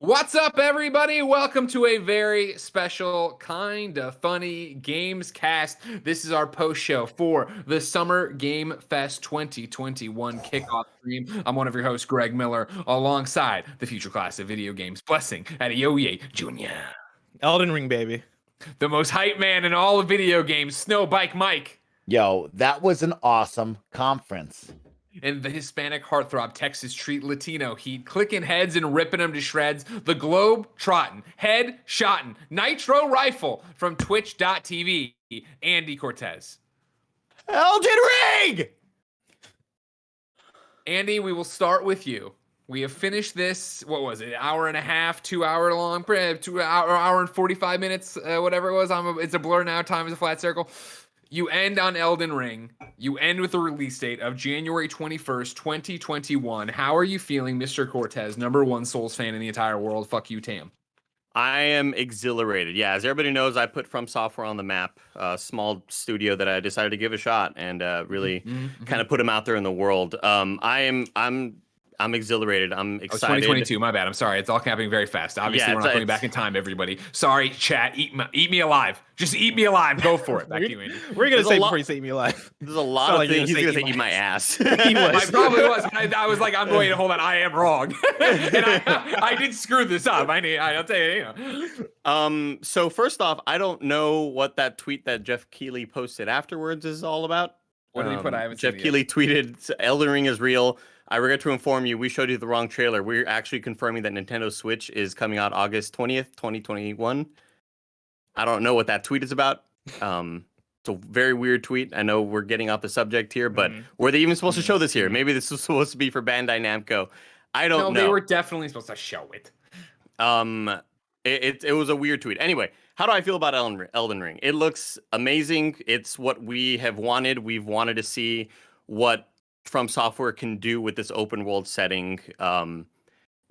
What's up, everybody? Welcome to a very special, kind of funny Gamescast. This is our post show for the Summer Game Fest 2021 kickoff stream. I'm one of your hosts, Greg Miller, alongside the future class of video games, Blessing Adeoye Jr., Elden Ring, baby. the most hype man in all of video games, Snowbike Mike, Yo, that was an awesome conference. and the Hispanic heartthrob, Texas treat Latino heat, clicking heads and ripping them to shreds, the globe trotting, head shotting, nitro rifle from twitch.tv, Andy Cortez. Elden Ring! Andy, we will start with you. We have finished this, what was it, hour and a half, 2 hour long, 2 hour and 45 minutes, whatever it was. It's a blur now, time is a flat circle. You end on Elden Ring. You end with a release date of January 21st, 2021. How are you feeling, Mr. Cortez, number one Souls fan in the entire world? Fuck you, Tam. I am exhilarated. Yeah, as everybody knows, I put From Software on the map, a small studio that I decided to give a shot and really kind of put them out there in the world. I'm exhilarated. I'm excited. 2022. My bad. I'm sorry. It's all happening very fast. Obviously, we're not going back in time. Everybody, sorry, chat. Eat me alive. Just eat me alive. Go for it. Back to you, Andy. We're gonna say before you say eat me alive. There's a lot of things. He's gonna say eat my ass. He was. I probably was. I was like, I'm going to hold on. I am wrong, and I did screw this up. I'll tell you. So first off, I don't know what that tweet that Jeff Keighley posted afterwards is all about. What did he put? I haven't seen Jeff it Keighley tweeted, "Elden Ring is real. I regret to inform you, we showed you the wrong trailer. We're actually confirming that Nintendo Switch is coming out August 20th, 2021. I don't know what that tweet is about. It's a very weird tweet. I know we're getting off the subject here, but were they even supposed to show this here? Maybe this was supposed to be for Bandai Namco. I don't know. No, they were definitely supposed to show it. It was a weird tweet. Anyway, how do I feel about Elden Ring? It looks amazing. It's what we have wanted. We've wanted to see what From Software can do with this open world setting.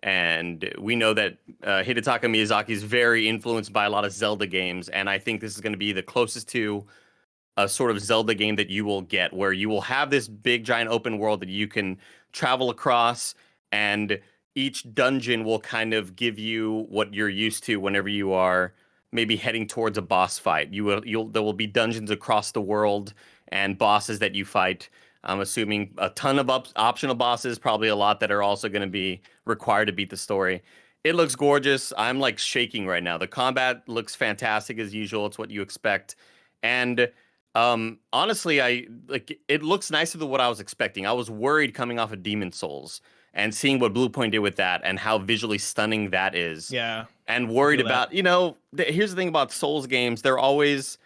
And we know that Hidetaka Miyazaki is very influenced by a lot of Zelda games. And I think this is going to be the closest to a sort of Zelda game that you will get, where you will have this big, giant open world that you can travel across, and each dungeon will kind of give you what you're used to whenever you are maybe heading towards a boss fight. There will be dungeons across the world and bosses that you fight. I'm assuming a ton of optional bosses, probably a lot that are also going to be required to beat the story. It looks gorgeous. I'm like shaking right now. The combat looks fantastic as usual. It's what you expect. And honestly, it looks nicer than what I was expecting. I was worried coming off of Demon's Souls and seeing what Bluepoint did with that and how visually stunning that is. Yeah. And worried about, here's the thing about Souls games. They're always,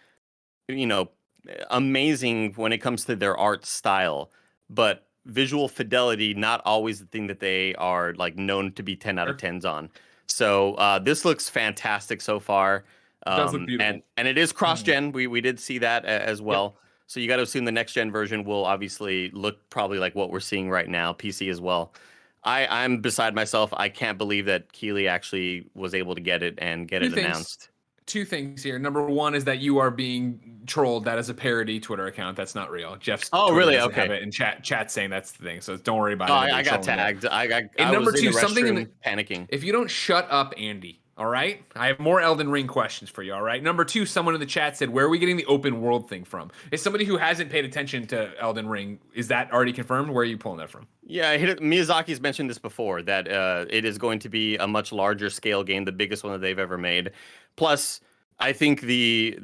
amazing when it comes to their art style, but visual fidelity not always the thing that they are like known to be 10 out of 10s on. So this looks fantastic so far. It does look beautiful. And it is cross-gen. We did see that as well. Yep. So you got to assume the next gen version will obviously look probably like what we're seeing right now, PC as well. I'm beside myself. I can't believe that Keighley actually was able to get it and get it announced. Two things here. Number one is that you are being trolled. That is a parody Twitter account. That's not real. Jeff's Twitter really? Okay. Have it in chat saying that's the thing. So don't worry about it. I got tagged. And number two, something panicking. If you don't shut up, Andy. All right. I have more Elden Ring questions for you. All right. Number two, someone in the chat said, "Where are we getting the open world thing from?" Is somebody who hasn't paid attention to Elden Ring? Is that already confirmed? Where are you pulling that from? Yeah, Miyazaki's mentioned this before, that it is going to be a much larger scale game, the biggest one that they've ever made. Plus, I think the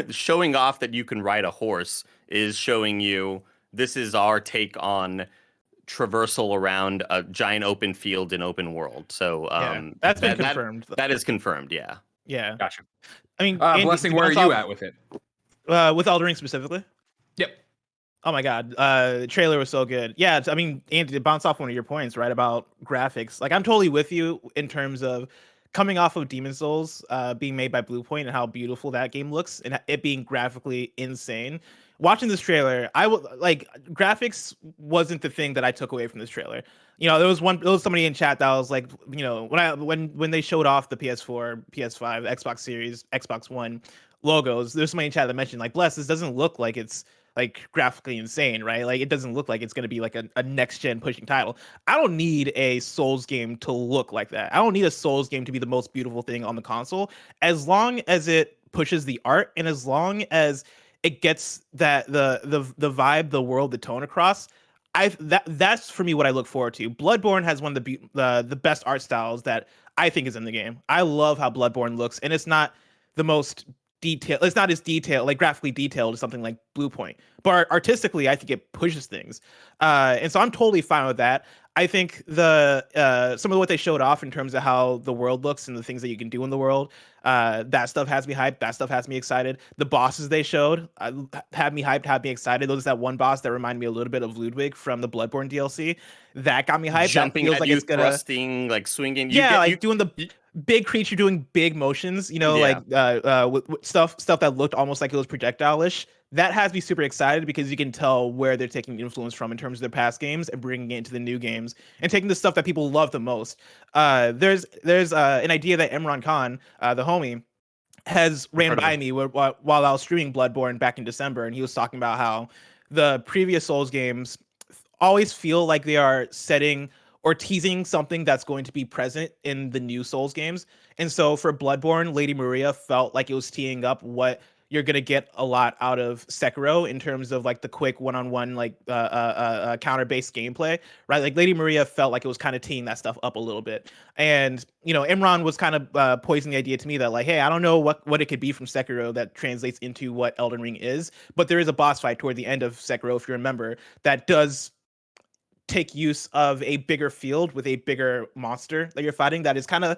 showing off that you can ride a horse is showing you this is our take on traversal around a giant open field in open world. So that's been confirmed. That is confirmed. Yeah. Yeah. Gotcha. I mean, Blessing, where are you at with it? With Elden Ring specifically? Yep. Oh my God. The trailer was so good. Yeah. I mean, Andy, to bounce off one of your points, right, about graphics. Like, I'm totally with you in terms of coming off of Demon's Souls being made by Bluepoint and how beautiful that game looks and it being graphically insane. Watching this trailer, graphics wasn't the thing that I took away from this trailer. There was somebody in chat that was like, when they showed off the PS4, PS5, Xbox Series, Xbox One logos, there's somebody in chat that mentioned like, "Bless, this doesn't look like it's like graphically insane, right? Like it doesn't look like it's going to be like a next gen pushing title. I don't need a Souls game to look like that. I don't need a Souls game to be the most beautiful thing on the console. As long as it pushes the art and as long as it gets that the vibe, the world, the tone across, that's for me what I look forward to. Bloodborne has one of the best art styles that I think is in the game. I love how Bloodborne looks, and it's not the most detailed. It's not as detailed, like graphically detailed, as something like Bluepoint. But artistically, I think it pushes things, and so I'm totally fine with that. I think the some of what they showed off in terms of how the world looks and the things that you can do in the world, that stuff has me hyped. That stuff has me excited. The bosses they showed had me hyped, had me excited. There's that one boss that reminded me a little bit of Ludwig from the Bloodborne DLC. That got me hyped. Jumping that feels at like you, it's gonna thrusting, like swinging. doing the big creature doing big motions. You know, Yeah. like with stuff that looked almost like it was projectile-ish. That has me super excited because you can tell where they're taking influence from in terms of their past games and bringing it into the new games and taking the stuff that people love the most. There's an idea that Imran Khan, the homie, has ran by me while I was streaming Bloodborne back in December, and he was talking about how the previous Souls games always feel like they are setting or teasing something that's going to be present in the new Souls games. And so for Bloodborne, Lady Maria felt like it was teeing up what you're gonna get a lot out of Sekiro in terms of like the quick one-on-one like counter-based gameplay, right? Like Lady Maria felt like it was kind of teeing that stuff up a little bit. And you know, Imran was kind of poising the idea to me that like, hey, I don't know what it could be from Sekiro that translates into what Elden Ring is, but there is a boss fight toward the end of Sekiro, if you remember, that does take use of a bigger field with a bigger monster that you're fighting that is kind of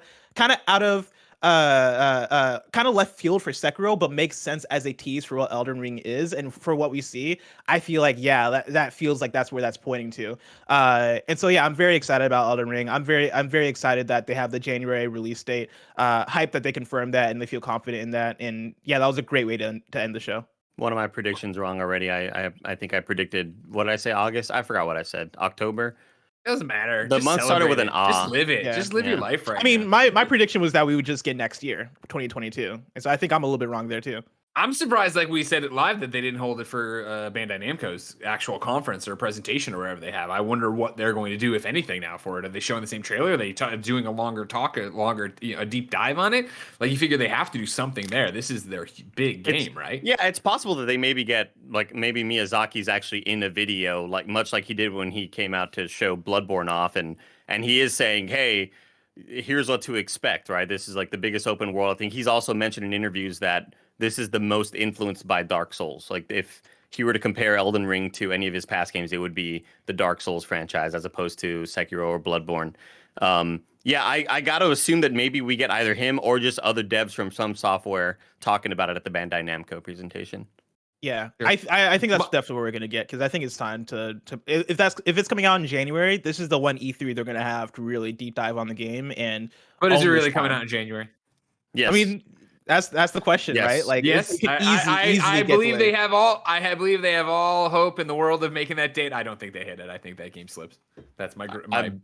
out of kind of left field for Sekiro, but makes sense as a tease for what Elden Ring is and for what we see. I feel like that feels like that's where that's pointing to. And so yeah, I'm very excited about Elden Ring. I'm very excited that they have the January release date. Hype that they confirmed that and they feel confident in that. And yeah, that was a great way to end the show. One of my predictions wrong already. I think I predicted, what did I say? August? I forgot what I said. October? It doesn't matter. The Just month started with celebrate an it. ah. Just live it. Yeah. Just live your life right I mean, now. my prediction was that we would just get next year, 2022. And so I think I'm a little bit wrong there too. I'm surprised, like we said it live, that they didn't hold it for Bandai Namco's actual conference or presentation or wherever they have. I wonder what they're going to do, if anything, now for it. Are they showing the same trailer? Are they doing a longer talk, a deep dive on it? Like, you figure they have to do something there. This is their big game, right? Yeah, it's possible that they maybe get, like, maybe Miyazaki's actually in a video, like much like he did when he came out to show Bloodborne off, and he is saying, hey, here's what to expect, right? This is like the biggest open world. I think he's also mentioned in interviews that this is the most influenced by Dark Souls. Like, if he were to compare Elden Ring to any of his past games, it would be the Dark Souls franchise as opposed to Sekiro or Bloodborne. Yeah, I got to assume that maybe we get either him or just other devs from some software talking about it at the Bandai Namco presentation. Yeah, Sure. I think that's definitely what we're gonna get, because I think it's time to if it's coming out in January, this is the one E3 they're gonna have to really deep dive on the game. And But is it own this really coming farm. out in January? Yes. I mean, that's the question, Yes. right? Like, Yes, it could I easily believe get they have all. I believe they have all hope in the world of making that date. I don't think they hit it. I think that game slips. That's my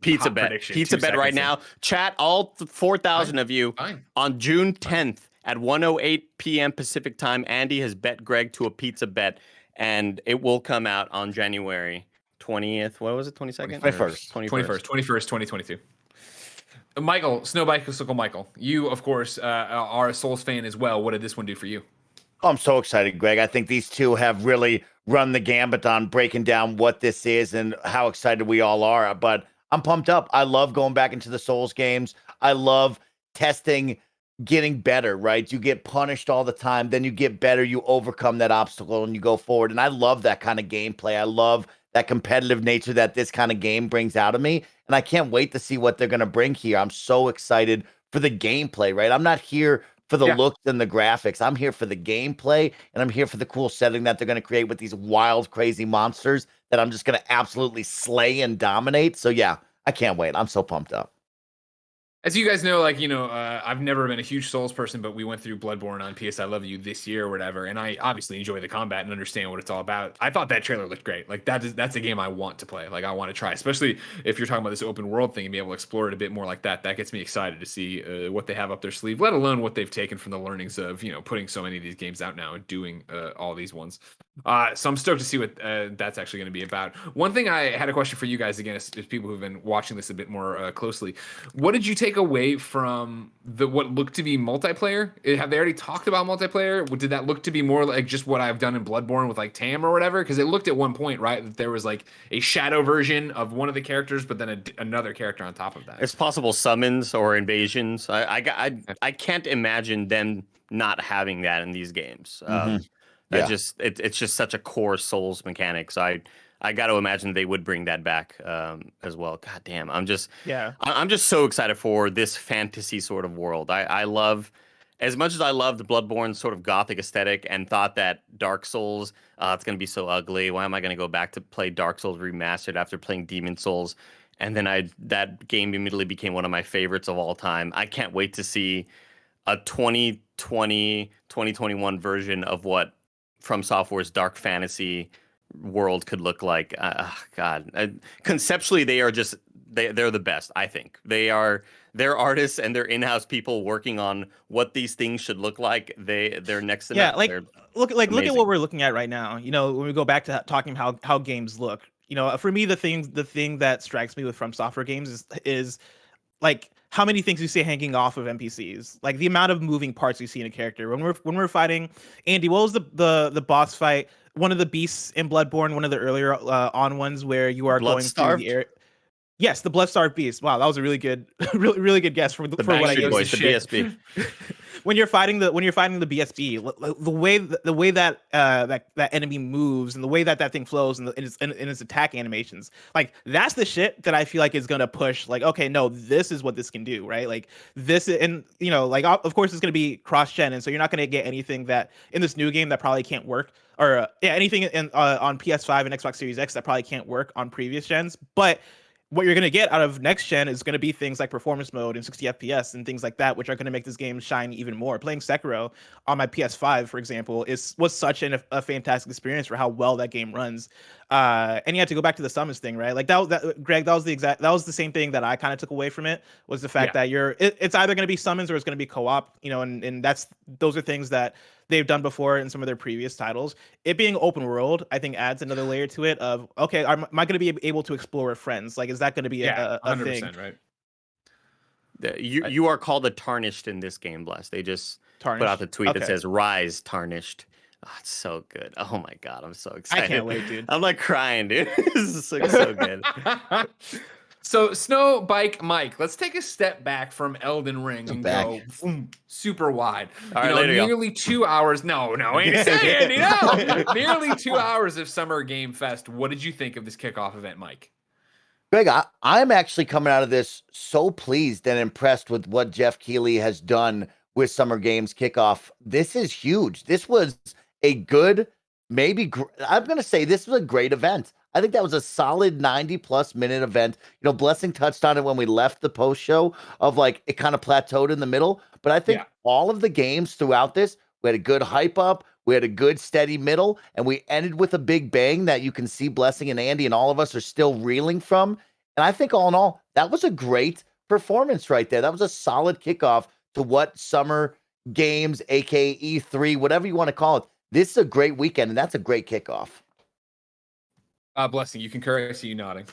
pizza hot bet. prediction. Pizza 2 bet right seconds in. now. Chat, all 4,000 of you, Fine. on June 10th at 1:08 p.m. Pacific time. Andy has bet Greg to a pizza bet, and it will come out on January 20th. What was it? 22nd? 21st. 21st, 2022. Michael, Snow Bicycle Michael, you, of course, are a Souls fan as well. What did this one do for you? Oh, I'm so excited, Greg. I think these two have really run the gambit on breaking down what this is and how excited we all are. But I'm pumped up. I love going back into the Souls games. I love testing, getting better, right? You get punished all the time, then you get better, you overcome that obstacle, and you go forward. And I love that kind of gameplay. I love that competitive nature that this kind of game brings out of me. And I can't wait to see what they're going to bring here. I'm so excited for the gameplay, right? I'm not here for the looks and the graphics. I'm here for the gameplay, and I'm here for the cool setting that they're going to create with these wild, crazy monsters that I'm just going to absolutely slay and dominate. So yeah, I can't wait. I'm so pumped up. As you guys know, like, I've never been a huge Souls person, but we went through Bloodborne on PS I Love You this year or whatever, and I obviously enjoy the combat and understand what it's all about. I thought that trailer looked great. Like, that's a game I want to play. Like, I want to try, especially if you're talking about this open world thing and be able to explore it a bit more like that. That gets me excited to see what they have up their sleeve, let alone what they've taken from the learnings of, putting so many of these games out now and doing all these ones. So I'm stoked to see what that's actually going to be about. One thing I had a question for you guys again, as people who've been watching this a bit more closely. What did you take away from what looked to be multiplayer? Have they already talked about multiplayer? Did that look to be more like just what I've done in Bloodborne with like Tam or whatever? Because it looked at one point, right, that there was like a shadow version of one of the characters, but then another character on top of that. It's possible summons or invasions. I can't imagine them not having that in these games. Yeah. It's just such a core Souls mechanic. So I got to imagine they would bring that back as well. God damn, I'm just so excited for this fantasy sort of world. I love, as much as I loved Bloodborne's sort of gothic aesthetic and thought that Dark Souls, it's gonna be so ugly. Why am I gonna go back to play Dark Souls remastered after playing Demon Souls? And then that game immediately became one of my favorites of all time. I can't wait to see a 2020, 2021 version of what From Software's dark fantasy world could look like. God, conceptually, they're the best. I think they're artists and they're in-house people working on what these things should look like. They're next to like look at what we're looking at right now. You know, when we go back to talking how games look. You know, for me, the thing that strikes me with From Software games is like how many things you see hanging off of NPCs, like the amount of moving parts you see in a character. When we're fighting, Andy, what was the boss fight? One of the beasts in Bloodborne, one of the earlier on ones where you are going through the air. Yes, the Blood-Starved Beast. Wow, that was a really good, really good guess for what I gave. The BSB. When you're fighting the BSB, the way that that enemy moves and the way that thing flows and its attack animations, like that's the shit that I feel like is gonna push. Like, okay, no, this is what this can do, right? Like this, and you know, like of course it's gonna be cross-gen, and so you're not gonna get anything that in this new game that probably can't work, or anything on PS5 and Xbox Series X that probably can't work on previous gens, but what you're going to get out of next gen is going to be things like performance mode and 60 FPS and things like that, which are going to make this game shine even more. Playing Sekiro on my PS5, for example, was such a fantastic experience for how well that game runs. And you have to go back to the summons thing, right? Like Greg, that was the same thing that I kind of took away from it, was the fact that it's either going to be summons or it's going to be co-op, you know, and those are things that they've done before in some of their previous titles. It being open world, I think, adds another layer to it of, okay, am I going to be able to explore with friends? Like, is that going to be a 100%, thing? Right. You are called a Tarnished in this game, Bless. They just put out the tweet that says "Rise Tarnished." Oh, it's so good. Oh my god, I'm so excited. I can't wait, dude. I'm like crying, dude. This is so good. So, Snow Bike Mike, let's take a step back from Elden Ring and go super wide. All right, nearly 2 hours. No, Andy, no. Nearly 2 hours of Summer Game Fest. What did you think of this kickoff event, Mike? Greg, I'm actually coming out of this so pleased and impressed with what Jeff Keighley has done with Summer Games Kickoff. This is huge. This was a good, I'm going to say this was a great event. I think that was a solid 90+ minute event. You know, Blessing touched on it when we left the post show of like it kind of plateaued in the middle. But I think all of the games throughout this, we had a good hype up. We had a good steady middle, and we ended with a big bang that you can see Blessing and Andy and all of us are still reeling from. And I think all in all, that was a great performance right there. That was a solid kickoff to what Summer Games, aka E3, whatever you want to call it. This is a great weekend, and that's a great kickoff. Blessing, you concur? I see you nodding.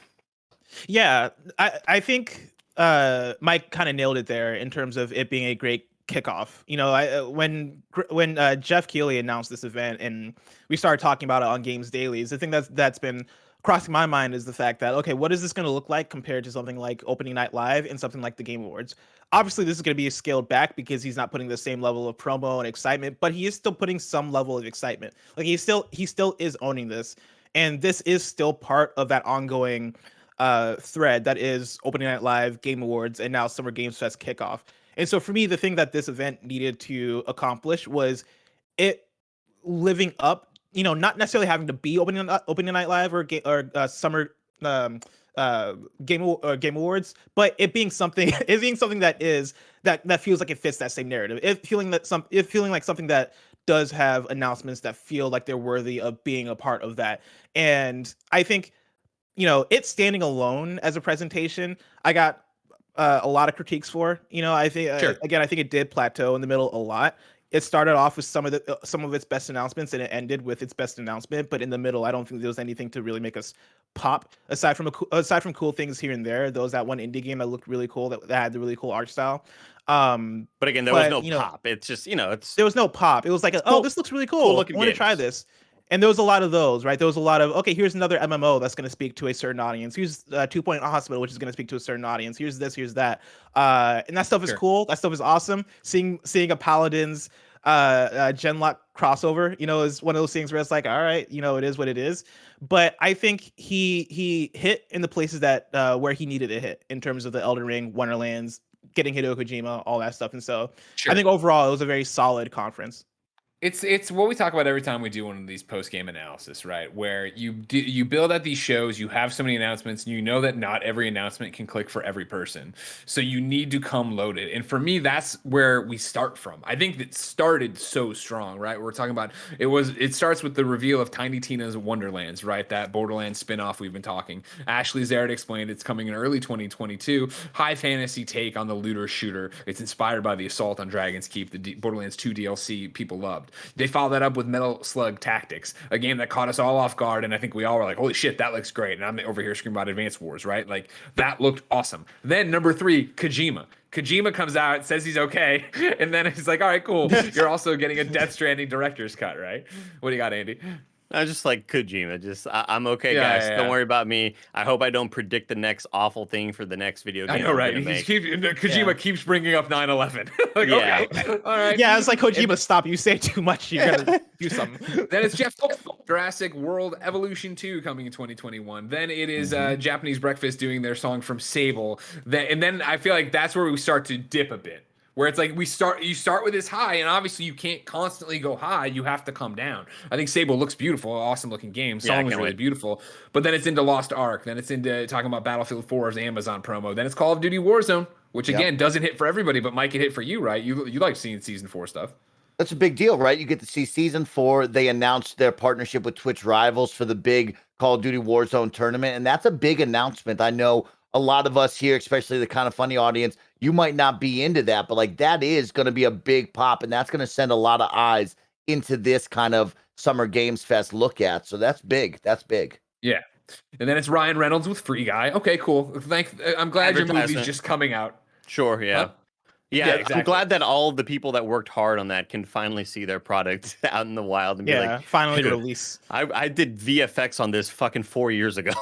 Yeah, I think Mike kind of nailed it there in terms of it being a great kickoff. You know, when Jeff Keighley announced this event and we started talking about it on Games Dailies, the thing that's been crossing my mind is the fact that, okay, what is this going to look like compared to something like Opening Night Live and something like the Game Awards? Obviously, this is going to be scaled back because he's not putting the same level of promo and excitement, but he is still putting some level of excitement. Like he still is owning this, and this is still part of that ongoing thread that is Opening Night Live, Game Awards, and now Summer Games Fest Kickoff. And so for me, the thing that this event needed to accomplish was it living up, you know, not necessarily having to be Opening Night Live or Summer Game Awards, but it being something that feels like it fits that same narrative. It feeling like something that does have announcements that feel like they're worthy of being a part of that. And I think, you know, it standing alone as a presentation, I got a lot of critiques for. You know, I think again, I think it did plateau in the middle a lot. it started off with some of its best announcements, and it ended with its best announcement. But in the middle, I don't think there was anything to really make us pop. Aside from cool things here and there, there was that one indie game that looked really cool that had the really cool art style. But again, there was no pop. It's just there was no pop. It was like, cool, this looks really cool. I want to try this. And there was a lot of those, right? There was a lot of, okay, here's another MMO that's going to speak to a certain audience. Here's 2 Point Hospital, which is going to speak to a certain audience. Here's this, here's that. And that stuff is cool. That stuff is awesome. Seeing a Paladins Genlock crossover, is one of those things where it's like, all right, it is what it is. But I think he hit in the places that where he needed to hit in terms of the Elden Ring, Wonderlands, getting Hideo Kojima, all that stuff. And so I think overall it was a very solid conference. It's what we talk about every time we do one of these post-game analysis, right? Where you build at these shows, you have so many announcements, and you know that not every announcement can click for every person. So you need to come loaded. And for me, that's where we start from. I think it started so strong, right? We're talking about it starts with the reveal of Tiny Tina's Wonderlands, right? That Borderlands spin-off we've been talking. Ashley Zared explained it's coming in early 2022. High fantasy take on the looter shooter. It's inspired by the Assault on Dragon's Keep, the Borderlands 2 DLC people loved. They followed that up with Metal Slug Tactics, a game that caught us all off guard, and I think we all were like, holy shit, that looks great. And I'm over here screaming about Advance Wars, right? Like, that looked awesome. Then number 3, Kojima. Kojima comes out, says he's okay, and then he's like, all right, cool. You're also getting a Death Stranding director's cut, right? What do you got, Andy? I just like Kojima. I'm okay, guys. Don't worry about me. I hope I don't predict the next awful thing for the next video game. I know, right? Kojima keeps bringing up 9/11. Okay, all right. Yeah, it's like Kojima, stop. You say too much. You gotta do something. Then it's Jeff Jurassic World Evolution 2 coming in 2021. Then it is Japanese Breakfast doing their song from Sable. And then I feel like that's where we start to dip a bit. Where it's like you start with this high, and obviously you can't constantly go high. You have to come down. I think Sable looks beautiful, awesome looking game. Song was really beautiful. But then it's into Lost Ark. Then it's into talking about Battlefield 4's Amazon promo. Then it's Call of Duty Warzone, which again doesn't hit for everybody, but might get hit for you, right? You like seeing Season 4 stuff. That's a big deal, right? You get to see Season 4. They announced their partnership with Twitch Rivals for the big Call of Duty Warzone tournament, and that's a big announcement. I know a lot of us here, especially the Kind of Funny audience, you might not be into that, but like that is going to be a big pop, and that's going to send a lot of eyes into this kind of Summer Games Fest look at. So that's big. That's big. Yeah. And then it's Ryan Reynolds with Free Guy. Okay, cool. I'm glad your movie's just coming out. Sure, yeah. Huh? Yeah, exactly. I'm glad that all the people that worked hard on that can finally see their product out in the wild and be like, finally release. I did VFX on this fucking 4 years ago.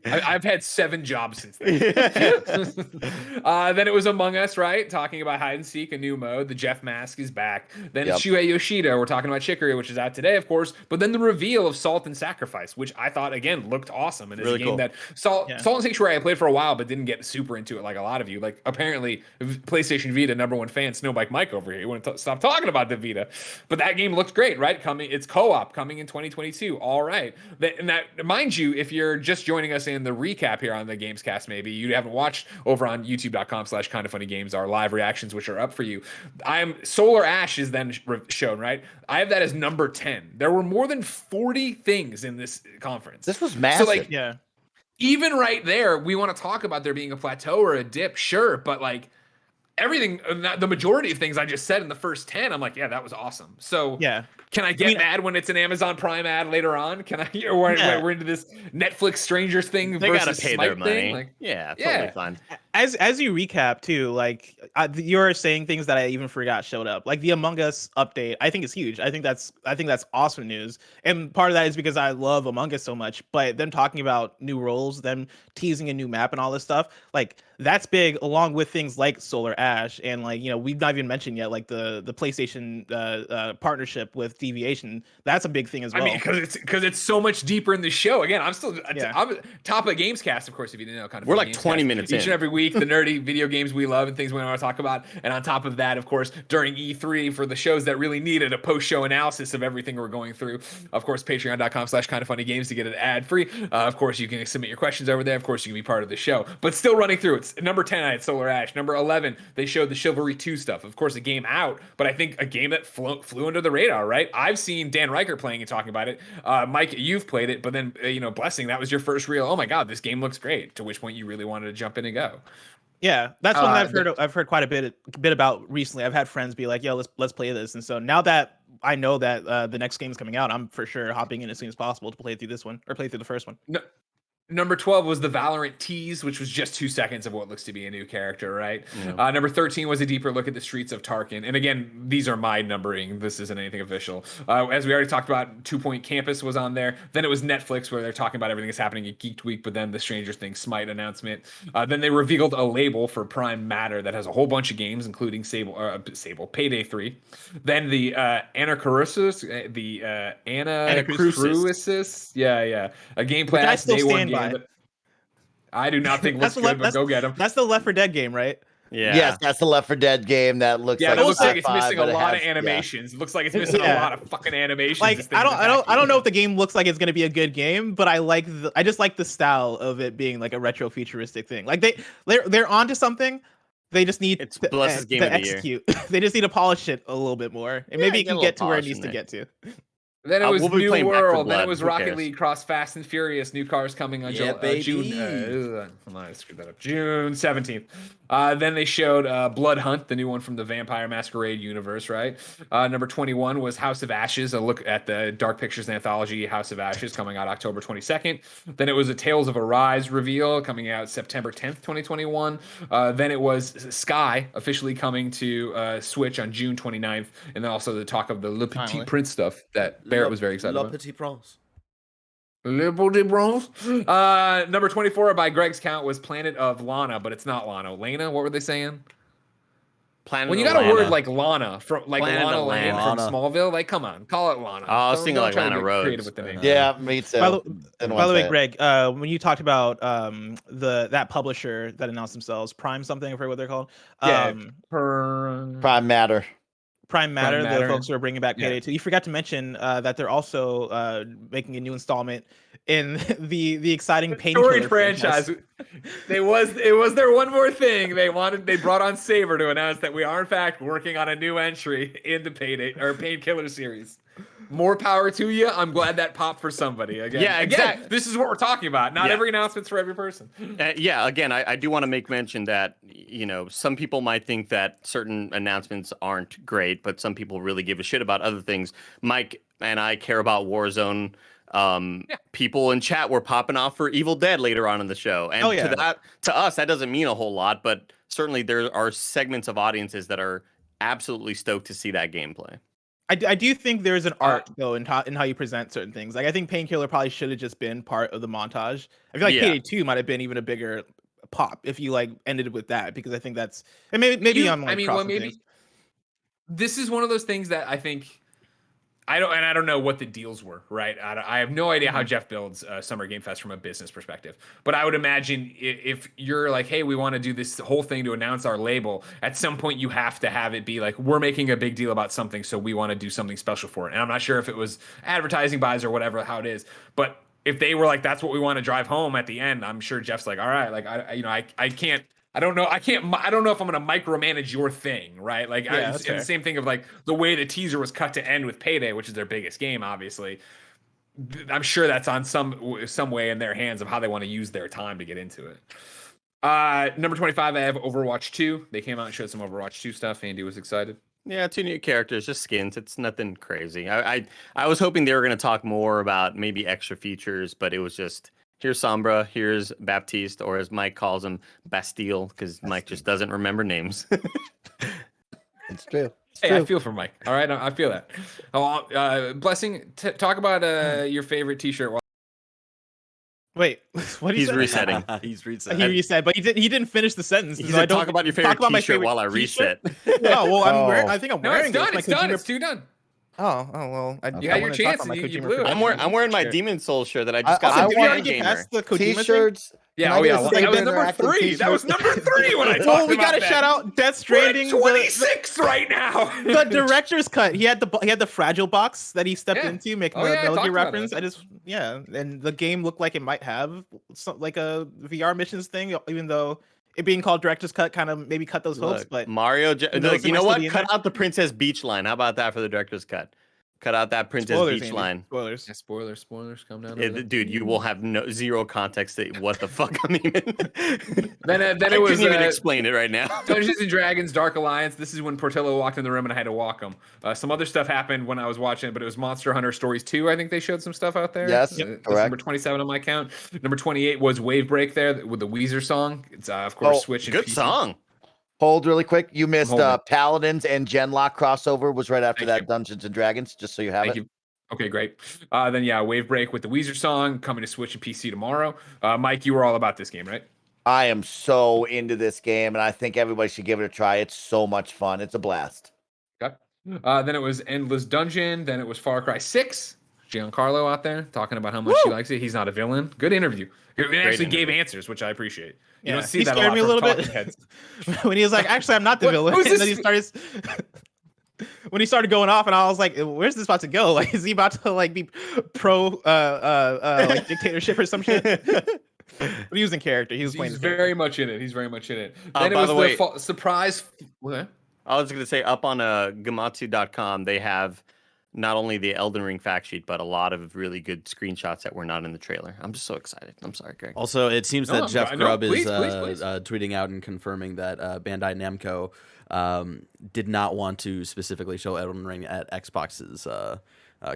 I've had 7 jobs since then. Then it was Among Us, right? Talking about hide and seek, a new mode. The Jeff Mask is back. Then it's Shuhei Yoshida. We're talking about Chicory, which is out today, of course. But then the reveal of Salt and Sacrifice, which I thought, again, looked awesome. And it's really a game that Salt and Sanctuary I played for a while, but didn't get super into it like a lot of you. Like, apparently, PlayStation Vita #1 fan, Snowbike Mike over here. You want to stop talking about the Vita. But that game looks great, right? It's co-op coming in 2022. All right. And that, mind you, if you're just joining us in the recap here on the Gamescast, maybe you haven't watched over on youtube.com/kindoffunnygames, our live reactions, which are up for you. Solar Ash is then shown, right? I have that as number 10. There were more than 40 things in this conference. This was massive. So even right there, we want to talk about there being a plateau or a dip, sure, but like everything, the majority of things I just said in the first 10, I'm like, yeah, that was awesome. So can I get mad when it's an Amazon Prime ad later on? Can I? We're into this Netflix Stranger Thing they versus gotta pay Smite their money. thing. Like, Totally fine. As you recap too, like you're saying things that I even forgot showed up. Like the Among Us update, I think is huge. I think that's awesome news. And part of that is because I love Among Us so much. But them talking about new roles, them teasing a new map and all this stuff, like that's big. Along with things like Solar Ash and like we've not even mentioned yet like the PlayStation partnership with Deviation. That's a big thing as well. I mean, because it's so much deeper in the show. Again, I'm top of Gamescast, of course. If you didn't know, kind of we're like 20 minutes each in. and every week. The nerdy video games we love and things we want to talk about. And on top of that, of course, during E3 for the shows that really needed a post-show analysis of everything we're going through. Of course, patreon.com/kindoffunnygames to get it ad-free. Of course, you can submit your questions over there. Of course, you can be part of the show. But still running through. It's number 10, I had Solar Ash. Number 11, they showed the Chivalry 2 stuff. Of course, a game out, but I think a game that flew under the radar, right? I've seen Dan Reicher playing and talking about it. Mike, you've played it, but then, Blessing, that was your first real, oh my God, this game looks great. To which point you really wanted to jump in and go. Yeah, that's one that I've heard quite a bit about recently. I've had friends be like, "Yo, let's play this," and so now that I know that the next game is coming out, I'm for sure hopping in as soon as possible to play through this one or play through the first one. No, number 12 was the Valorant tease, which was just 2 seconds of what looks to be a new character, right? Yeah. Number 13 was a deeper look at the streets of Tarkin. And again, these are my numbering. This isn't anything official. As we already talked about, 2 Point Campus was on there. Then it was Netflix, where they're talking about everything that's happening at Geek Week, but then the Stranger Things Smite announcement. Then they revealed a label for Prime Matter that has a whole bunch of games, including Payday 3. Then the Anacrusis, Anacrusis. Yeah. A Game Pass day one game. But I do not think looks good, but go get them. That's the Left 4 Dead game, right? Yeah. Yes, that's the Left 4 Dead game that looks like it looks like it's missing a lot of animations. It looks like it's missing a lot of fucking animations. Like I don't know if the game looks like it's gonna be a good game, but I just like the style of it being like a retro futuristic thing. Like they're onto something. They just need to execute. They just need to polish it a little bit more, and maybe it can get to where it needs to get to. Then it was New World. Then it was Rocket League Cross Fast and Furious. New cars coming on June. I screwed that up. June 17th. Then they showed Blood Hunt, the new one from the Vampire Masquerade universe, right? Number 21 was House of Ashes, a look at the Dark Pictures anthology House of Ashes, coming out October 22nd. Then it was a Tales of Arise reveal, coming out September 10th, 2021. Then it was Sky, officially coming to Switch on June 29th. And then also the talk of the Le Petit Prince stuff that Barrett was very excited about. Petit Prince. Number 24 by Greg's count was Planet of Lana, but it's not Lana. Lana, what were they saying? When you got a word like Lana from Lana Lang from Smallville, like come on, call it Lana. Oh, I was thinking like Lana Rhodes. With the name. Yeah, me too. By the way, Greg, when you talked about that publisher that announced themselves, Prime something, I forget what they're called. Prime Matter. Prime Matter, the folks who are bringing back Payday 2. You forgot to mention that they're also making a new installment in the exciting Painkiller franchise. It was their one more thing. They brought on Saber to announce that we are in fact working on a new entry in the Painkiller series. More power to you. I'm glad that popped for somebody. Again, exactly. This is what we're talking about. Not every announcement's for every person. Again, I do want to make mention that, some people might think that certain announcements aren't great, but some people really give a shit about other things. Mike and I care about Warzone. People in chat were popping off for Evil Dead later on in the show. And to us, that doesn't mean a whole lot, but certainly there are segments of audiences that are absolutely stoked to see that gameplay. I do think there's an art though in how you present certain things. Like I think Painkiller probably should have just been part of the montage. I feel like Payday 2 might have been even a bigger pop if you like ended with that, because I think that's, and maybe I'm like this is one of those things that I think I don't know what the deals were, right? I have no idea how Jeff builds Summer Game Fest from a business perspective. But I would imagine if you're like, hey, we want to do this whole thing to announce our label, at some point you have to have it be like, we're making a big deal about something, so we want to do something special for it. And I'm not sure if it was advertising buys or whatever, how it is. But if they were like, that's what we want to drive home at the end, I'm sure Jeff's like, all right, like I can't. I don't know if I'm going to micromanage your thing, right? Like, and the same thing of like the way the teaser was cut to end with Payday, which is their biggest game, obviously. I'm sure that's on some way in their hands of how they want to use their time to get into it. Number 25, I have Overwatch 2. They came out and showed some Overwatch 2 stuff. Andy was excited. Yeah, 2 new characters, just skins. It's nothing crazy. I was hoping they were going to talk more about maybe extra features, but it was just, here's Sombra, here's Baptiste, or as Mike calls him, Bastille, because Mike just doesn't remember names. It's true. Hey, I feel for Mike. All right, I feel that. Blessing, talk about your favorite T-shirt. Wait, what? He's resetting. He's resetting. He reset, but he didn't finish the sentence. He said, talk about your favorite T-shirt while I reset. No, well, I think I'm wearing it. No, it's done. It's too done. Oh well. You had your chance and you blew it. I'm wearing my Demon Soul shirt that I just got. Did we already get past the Kojima T-shirts? Yeah, that was number 3. That was number 3 when I talked about we gotta shout out Death Stranding. We're at 26 right now. The director's cut. He had the fragile box that he stepped into, making the Metal Gear reference. And the game looked like it might have like a VR missions thing, even though it being called director's cut kind of maybe cut those hopes. But Mario, you know what? Cut out the Princess Beach line. How about that for the director's cut? Cut out that Princess Spoilers, Beach Andy. line. Spoilers. Yeah, spoilers. Come down. over there. Dude, you will have zero context to what the fuck I mean. Then I it was couldn't even explain it right now. Dungeons and Dragons Dark Alliance. This is when Portillo walked in the room and I had to walk him. Some other stuff happened when I was watching it, but it was Monster Hunter Stories 2. I think they showed some stuff out there. Yes, That's correct. number 27 on my count. Number 28 was Wave Break there with the Weezer song. It's of course Switch and Good PC. song. Hold really quick. You missed Hold it. Paladins and Genlock crossover was right after Thank that you. Dungeons and Dragons, just so you have Thank it. you. Okay, great. Then yeah, Wave Break with the Weezer song coming to Switch and PC tomorrow. Mike, you were all about this game, right? I am so into this game, and I think everybody should give it a try. It's so much fun. It's a blast. Okay. Then it was Endless Dungeon. Then it was Far Cry 6. Giancarlo out there talking about how much he likes it. He's not a villain. Good interview. He actually gave answers, which I appreciate. You don't see he that scared a lot me a from little talking bit heads. when he was like, "Actually, I'm not the What- villain." who's And then this- he started. When he stared going off, and I was like, "Where's this about to go? Like, is he about to like be pro like dictatorship or some shit?" But he was in character. He was playing. He's the character. very much in it. He's very much in it. Then it by was the way- surprise. What? I was going to say up on Gamatsu.com, they have not only the Elden Ring fact sheet, but a lot of really good screenshots that were not in the trailer. I'm just so excited. I'm sorry, Greg. Also, it seems No, that Jeff no, Grubb please, is please. tweeting out and confirming that Bandai Namco did not want to specifically show Elden Ring at Xbox's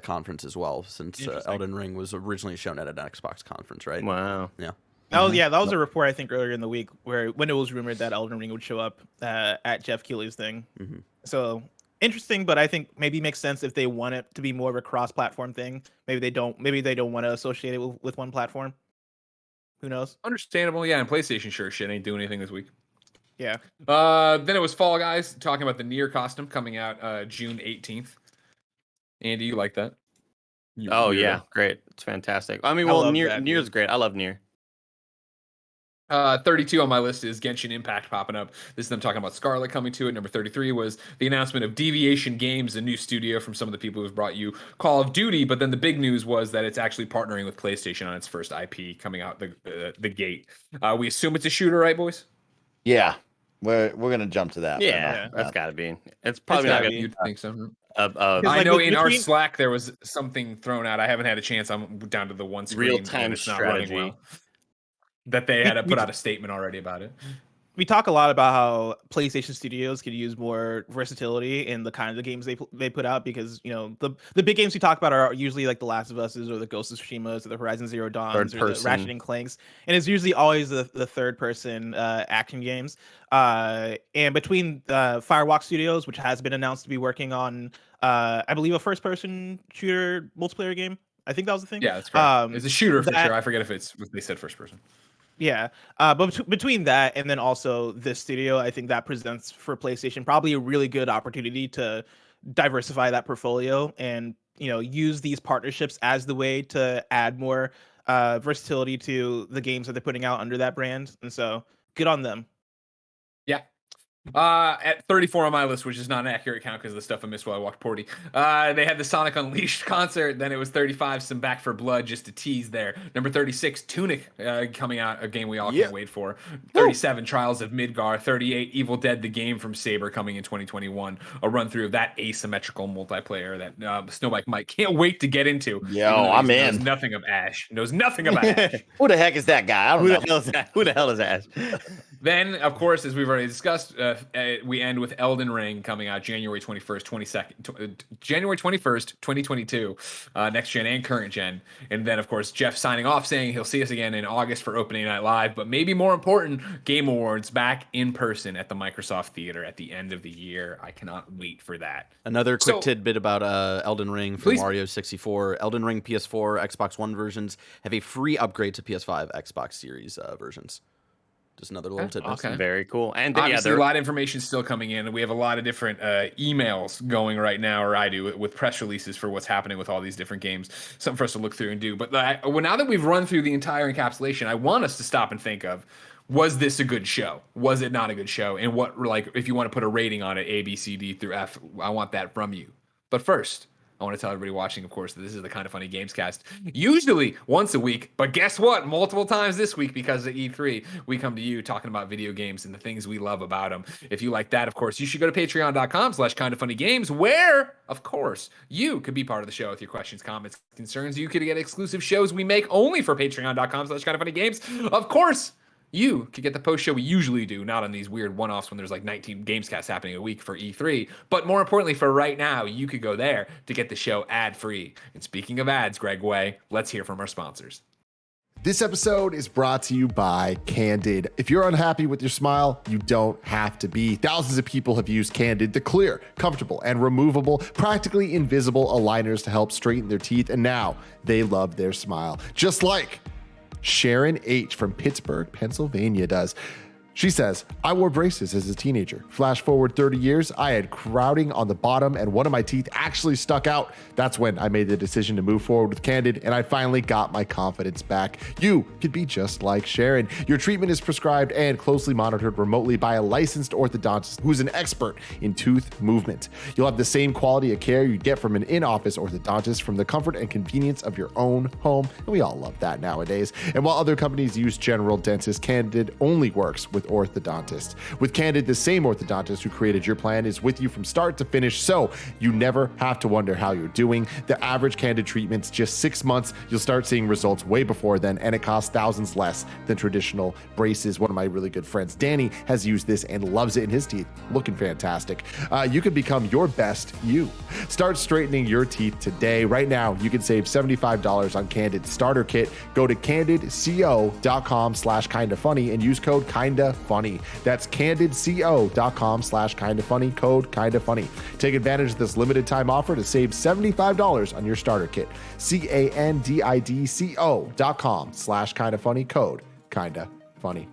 conference as well, since Interesting. Elden Ring was originally shown at an Xbox conference, right? Wow. Yeah. That was a report I think earlier in the week where when it was rumored that Elden Ring would show up at Jeff Keighley's thing. Mhm. So interesting, but I think maybe makes sense if they want it to be more of a cross-platform thing. Maybe they don't want to associate it with one platform. Who knows? Understandable. Yeah, and PlayStation sure shit ain't doing anything this week. Yeah. Then it was Fall Guys talking about the Nier costume coming out June 18th. Andy, you like that? Oh, Nier. yeah. Great. It's fantastic. I mean, I well, love that, Nier's dude. great. I love Nier. 32 on my list is Genshin Impact popping up. This is them talking about Scarlet coming to it. Number 33 was the announcement of Deviation Games, a new studio from some of the people who've brought you Call of Duty. But then the big news was that it's actually partnering with PlayStation on its first IP coming out the gate. We assume it's a shooter, right, boys? Yeah, we're gonna jump to that. Yeah, that's got to be. It's probably gotta not be. going You'd think so. Because, I like, know with- in our between- Slack there was something thrown out. I haven't had a chance. I'm down to the one screen. Real-time and it's not running strategy. well. That they had to We- put out a statement already about it. We talk a lot about how PlayStation Studios could use more versatility in the kind of games they put out because the big games we talk about are usually like the Last of Us's or the Ghost of Tsushima's or the Horizon Zero Dawns or the Third-person. Ratchet and Clanks, and it's usually always the third person action games. And between Firewalk Studios, which has been announced to be working on I believe a first person shooter multiplayer game. I think that was the thing. Yeah, that's correct. It's a shooter for that- sure. I forget if they said first person. Yeah, but between that and then also this studio, I think that presents for PlayStation probably a really good opportunity to diversify that portfolio and use these partnerships as the way to add more versatility to the games that they're putting out under that brand. And so good on them. Yeah. At 34 on my list, which is not an accurate count because of the stuff I missed while I walked Porty. They had the Sonic Unleashed concert. Then it was 35, some Back for Blood, just to tease there. Number 36, Tunic coming out, a game we all can't wait for. 37, Trials of Midgar. 38, Evil Dead, the game from Saber coming in 2021. A run through of that asymmetrical multiplayer that Snowbike Mike can't wait to get into. Yo, even though I'm he in. Knows nothing of Ash. Knows nothing about Ash. Who the heck is that guy? I don't Who know. the hell is that? Who the hell is Ash? Then, of course, as we've already discussed, we end with Elden Ring coming out January 21st, January 21st, 2022, next gen and current gen. And then, of course, Jeff signing off saying he'll see us again in August for Opening Night Live. But maybe more important, Game Awards back in person at the Microsoft Theater at the end of the year. I cannot wait for that. Another quick So- tidbit about Elden Ring from Please. Mario 64. Elden Ring PS4, Xbox One versions have a free upgrade to PS5, Xbox Series versions. Just another little tidbit. Okay. Very cool. And Obviously, yeah, a lot of information still coming in, and we have a lot of different emails going right now, or I do, with press releases for what's happening with all these different games. Something for us to look through and do. But well, now that we've run through the entire encapsulation, I want us to stop and think of: was this a good show? Was it not a good show? And what, like, if you want to put a rating on it, A, B, C, D through F, I want that from you. But first, I want to tell everybody watching, of course, that this is the Kind of Funny Gamescast, usually once a week, but guess what? Multiple times this week because of E3, we come to you talking about video games and the things we love about them. If you like that, of course, you should go to patreon.com/kindoffunnygames, where, of course, you could be part of the show with your questions, comments, concerns. You could get exclusive shows we make only for patreon.com/kindoffunnygames. Of course, you could get the post show we usually do, not on these weird one-offs when there's like 19 Gamescasts happening a week for E3. But more importantly, for right now, you could go there to get the show ad-free. And speaking of ads, Greg Way, let's hear from our sponsors. This episode is brought to you by Candid. If you're unhappy with your smile, you don't have to be. Thousands of people have used Candid, the clear, comfortable, and removable, practically invisible aligners to help straighten their teeth, and now they love their smile. Just like Sharon H. from Pittsburgh, Pennsylvania does. She says, I wore braces as a teenager. Flash forward 30 years, I had crowding on the bottom and one of my teeth actually stuck out. That's when I made the decision to move forward with Candid, and I finally got my confidence back. You could be just like Sharon. Your treatment is prescribed and closely monitored remotely by a licensed orthodontist who's an expert in tooth movement. You'll have the same quality of care you'd get from an in-office orthodontist from the comfort and convenience of your own home, and we all love that nowadays. And while other companies use general dentists, Candid only works with orthodontist. With Candid, the same orthodontist who created your plan is with you from start to finish, so you never have to wonder how you're doing. The average Candid treatment's just 6 months. You'll start seeing results way before then, and it costs thousands less than traditional braces. One of my really good friends, Danny, has used this and loves it in his teeth, looking fantastic. You can become your best you. Start straightening your teeth today. Right now, you can save $75 on Candid starter kit. Go to candidco.com/kindafunny and use code kindafunny. That's candidco.com/kindafunny, code kindafunny. Take advantage of this limited time offer to save $75 on your starter kit. candidco.com/kindafunny, code kindafunny.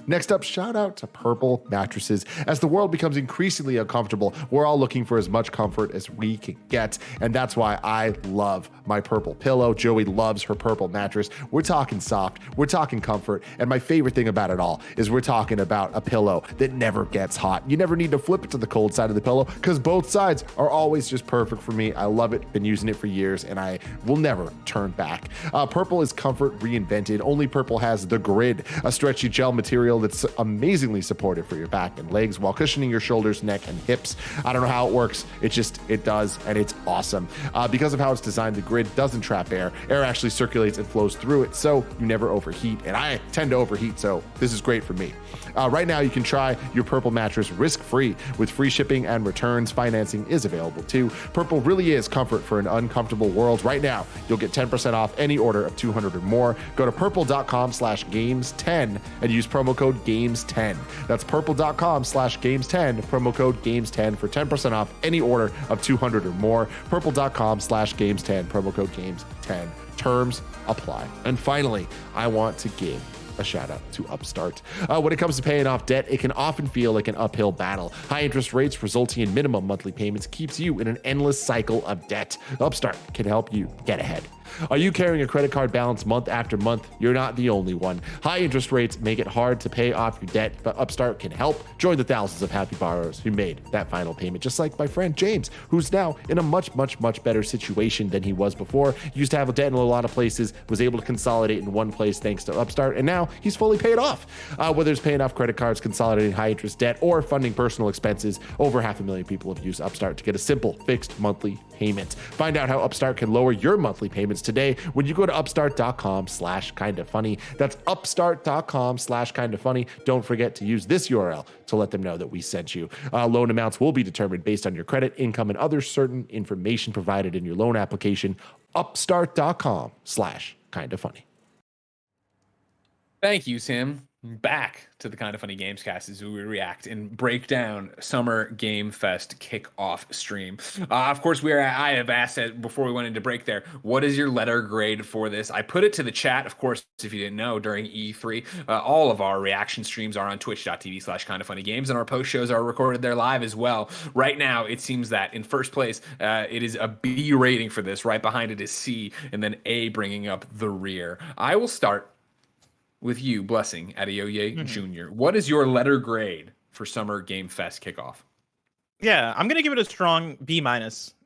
Next up, shout out to Purple Mattresses. As the world becomes increasingly uncomfortable, we're all looking for as much comfort as we can get, and that's why I love my Purple pillow. Joey loves her Purple mattress. We're talking soft, we're talking comfort, and my favorite thing about it all is we're talking about a pillow that never gets hot. You never need to flip it to the cold side of the pillow because both sides are always just perfect for me. I love it, been using it for years, and I will never turn back. Purple is comfort reinvented. Only Purple has the Grid, a stretchy gel material that's amazingly supportive for your back and legs while cushioning your shoulders, neck, and hips. I don't know how it works. It does, and it's awesome. Because of how it's designed, the Grid doesn't trap air. Air actually circulates and flows through it, so you never overheat, and I tend to overheat, so this is great for me. Right now, you can try your Purple mattress risk-free with free shipping and returns. Financing is available too. Purple really is comfort for an uncomfortable world. Right now, you'll get 10% off any order of 200 or more. Go to purple.com/games10 and use promo code GAMES10. That's purple.com/games10, promo code GAMES10 for 10% off any order of 200 or more. Purple.com/games10, promo code GAMES10. Terms apply. And finally, I want to give a shout out to Upstart. When it comes to paying off debt, it can often feel like an uphill battle. High interest rates resulting in minimum monthly payments keeps you in an endless cycle of debt. Upstart can help you get ahead. Are you carrying a credit card balance month after month? You're not the only one. High interest rates make it hard to pay off your debt, but Upstart can help. Join the thousands of happy borrowers who made that final payment, just like my friend James, who's now in a much, much, much better situation than he was before. He used to have a debt in a lot of places, was able to consolidate in one place thanks to Upstart, and now he's fully paid off. Whether it's paying off credit cards, consolidating high interest debt, or funding personal expenses, over 500,000 people have used Upstart to get a simple, fixed monthly payment. Find out how Upstart can lower your monthly payments today when you go to upstart.com/kindafunny. That's upstart.com/kindafunny. Don't forget to use this URL to let them know that we sent you. Loan amounts will be determined based on your credit, income, and other certain information provided in your loan application. Upstart.com/kindafunny. Thank you, Tim. Back to the Kind of Funny Gamescast as we react and break down Summer Game Fest Kickoff stream. Of course, I have asked before we went into break there, what is your letter grade for this? I put it to the chat, of course, if you didn't know, during E3. All of our reaction streams are on twitch.tv/kindoffunnygames, and our post shows are recorded there live as well. Right now, it seems that in first place, it is a B rating for this. Right behind it is C, and then A bringing up the rear. I will start with you, Blessing, Adeoye Jr. What is your letter grade for Summer Game Fest Kickoff? Yeah, I'm gonna give it a strong B-.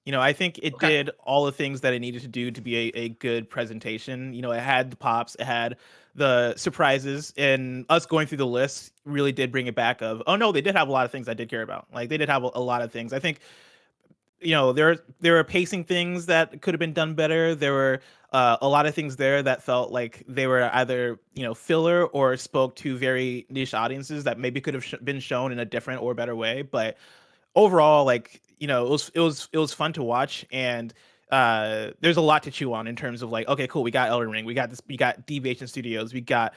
I think it Okay. did all the things that it needed to do to be a good presentation. It had the pops, it had the surprises, and us going through the list really did bring it back of, oh no, they did have a lot of things I did care about. Like they did have a lot of things. I think there were pacing things that could have been done better. There were a lot of things there that felt like they were either filler or spoke to very niche audiences that maybe could have been shown in a different or better way. But overall, like it was fun to watch, and there's a lot to chew on in terms of like, okay, cool, we got Elden Ring, we got Deviation Studios, we got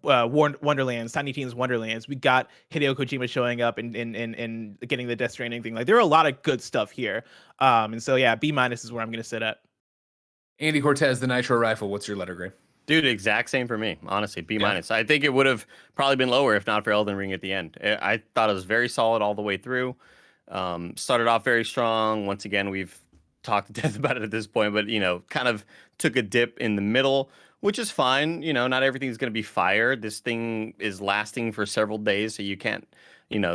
Wonderlands, Tiny Tina's Wonderlands, we got Hideo Kojima showing up and getting the Death Stranding thing. Like there are a lot of good stuff here, and so yeah, B- is where I'm gonna sit at. Andy Cortez, the Nitro Rifle. What's your letter grade? Dude, exact same for me. Honestly, B-. Yeah. I think it would have probably been lower if not for Elden Ring at the end. I thought it was very solid all the way through. Started off very strong. Once again, we've talked to death about it at this point, but kind of took a dip in the middle, which is fine. Not everything's going to be fire. This thing is lasting for several days, so you can't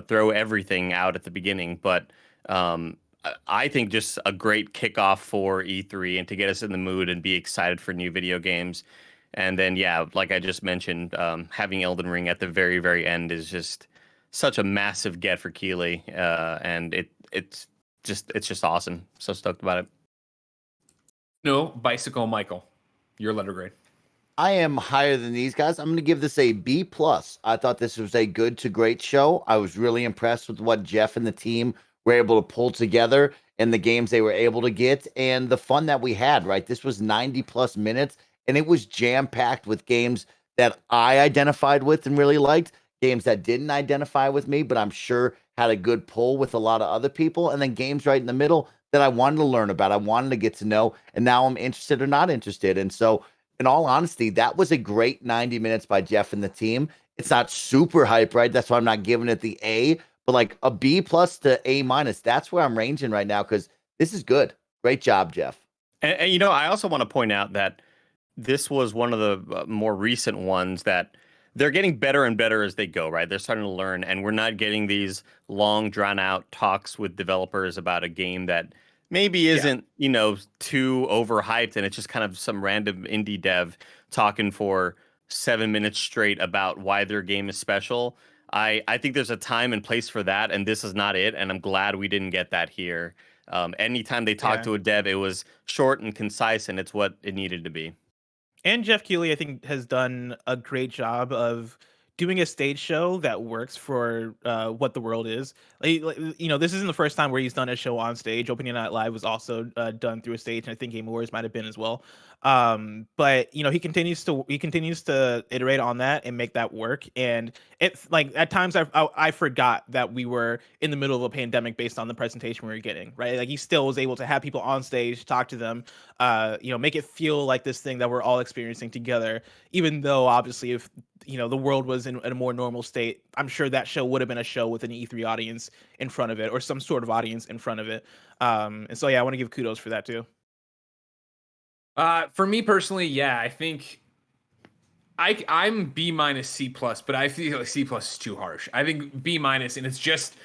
throw everything out at the beginning. But I think just a great kickoff for E3 and to get us in the mood and be excited for new video games. And then, yeah, like I just mentioned, having Elden Ring at the very, very end is just such a massive get for Keeley, and it's just awesome. So stoked about it. No, Bicycle Michael. Your letter grade. I am higher than these guys. I'm going to give this a B plus. I thought this was a good to great show. I was really impressed with what Jeff and the team were able to pull together and the games they were able to get and the fun that we had, right? This was 90 plus minutes and it was jam packed with games that I identified with and really liked, games that didn't identify with me, but I'm sure had a good pull with a lot of other people, and then games right in the middle that I wanted to learn about, I wanted to get to know, and now I'm interested or not interested. And so, in all honesty, that was a great 90 minutes by Jeff and the team. It's not super hype, right? That's why I'm not giving it the A, but like a B plus to A minus. That's where I'm ranging right now because this is good. Great job, Jeff. And I also want to point out that this was one of the more recent ones that they're getting better and better as they go, right? They're starting to learn, and we're not getting these long, drawn-out talks with developers about a game that maybe isn't, too overhyped, and it's just kind of some random indie dev talking for 7 minutes straight about why their game is special. I think there's a time and place for that, and this is not it, and I'm glad we didn't get that here. Anytime they talked to a dev, it was short and concise, and it's what it needed to be. And Jeff Keighley, I think, has done a great job of doing a stage show that works for what the world is. This isn't the first time where he's done a show on stage. Opening Night Live was also done through a stage, and I think Game Awards might have been as well. But he continues to iterate on that and make that work. And it's like at times I forgot that we were in the middle of a pandemic based on the presentation we were getting, right? Like he still was able to have people on stage, talk to them, make it feel like this thing that we're all experiencing together, even though obviously if the world was in a more normal state, I'm sure that show would have been a show with an E3 audience in front of it or some sort of audience in front of it. And so, yeah, I want to give kudos for that too. For me personally, yeah, I think I'm B minus C plus, but I feel like C plus is too harsh. I think B minus, and it's just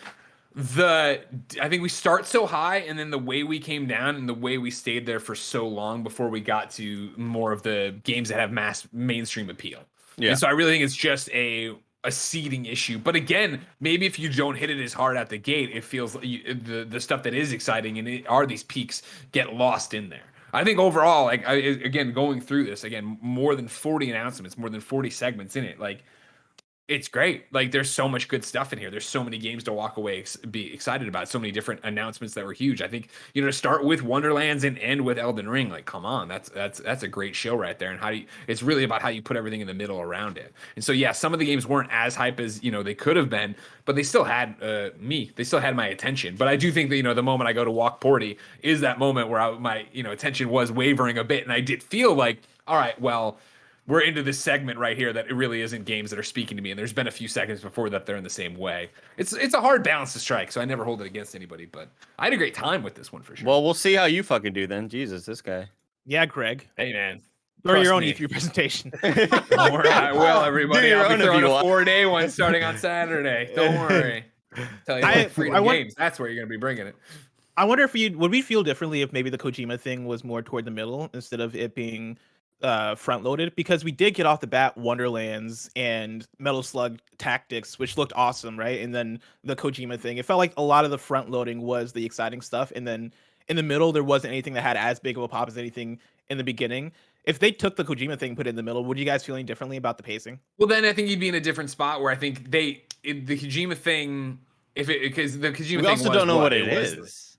I think we start so high, and then the way we came down and the way we stayed there for so long before we got to more of the games that have mass mainstream appeal. Yeah. And so I really think it's just a seeding issue. But again, maybe if you don't hit it as hard at the gate, it feels like the stuff that is exciting and are these peaks get lost in there. I think overall, again, going through this, again, more than 40 announcements, more than 40 segments in it, it's great. Like there's so much good stuff in here. There's so many games to walk away, be excited about. So many different announcements that were huge. I think, to start with Wonderlands and end with Elden Ring, like, come on, that's a great show right there. And it's really about how you put everything in the middle around it. And so, yeah, some of the games weren't as hype as, they could have been, but they still had me. They still had my attention. But I do think that, the moment I go to walk Porty is that moment where my, attention was wavering a bit. And I did feel like, all right, well, we're into this segment right here that it really isn't games that are speaking to me. And there's been a few seconds before that they're in the same way. It's a hard balance to strike, so I never hold it against anybody. But I had a great time with this one for sure. Well, we'll see how you fucking do then. Jesus, this guy. Yeah, Greg. Hey, man. Or your own E3 presentation. Don't worry, I will, everybody. I'll be throwing a 4-day one starting on Saturday. Don't worry. Tell you what, freedom games. That's where you're going to be bringing it. I wonder if would we feel differently if maybe the Kojima thing was more toward the middle instead of it being front loaded, because we did get off the bat Wonderlands and Metal Slug Tactics, which looked awesome, right? And then the Kojima thing, it felt like a lot of the front loading was the exciting stuff, and then in the middle there wasn't anything that had as big of a pop as anything in the beginning. If they took the Kojima thing, put it in the middle, would you guys feel any differently about the pacing? Well, then I think you'd be in a different spot where I think the Kojima thing, because the Kojima thing, We also don't know what it is.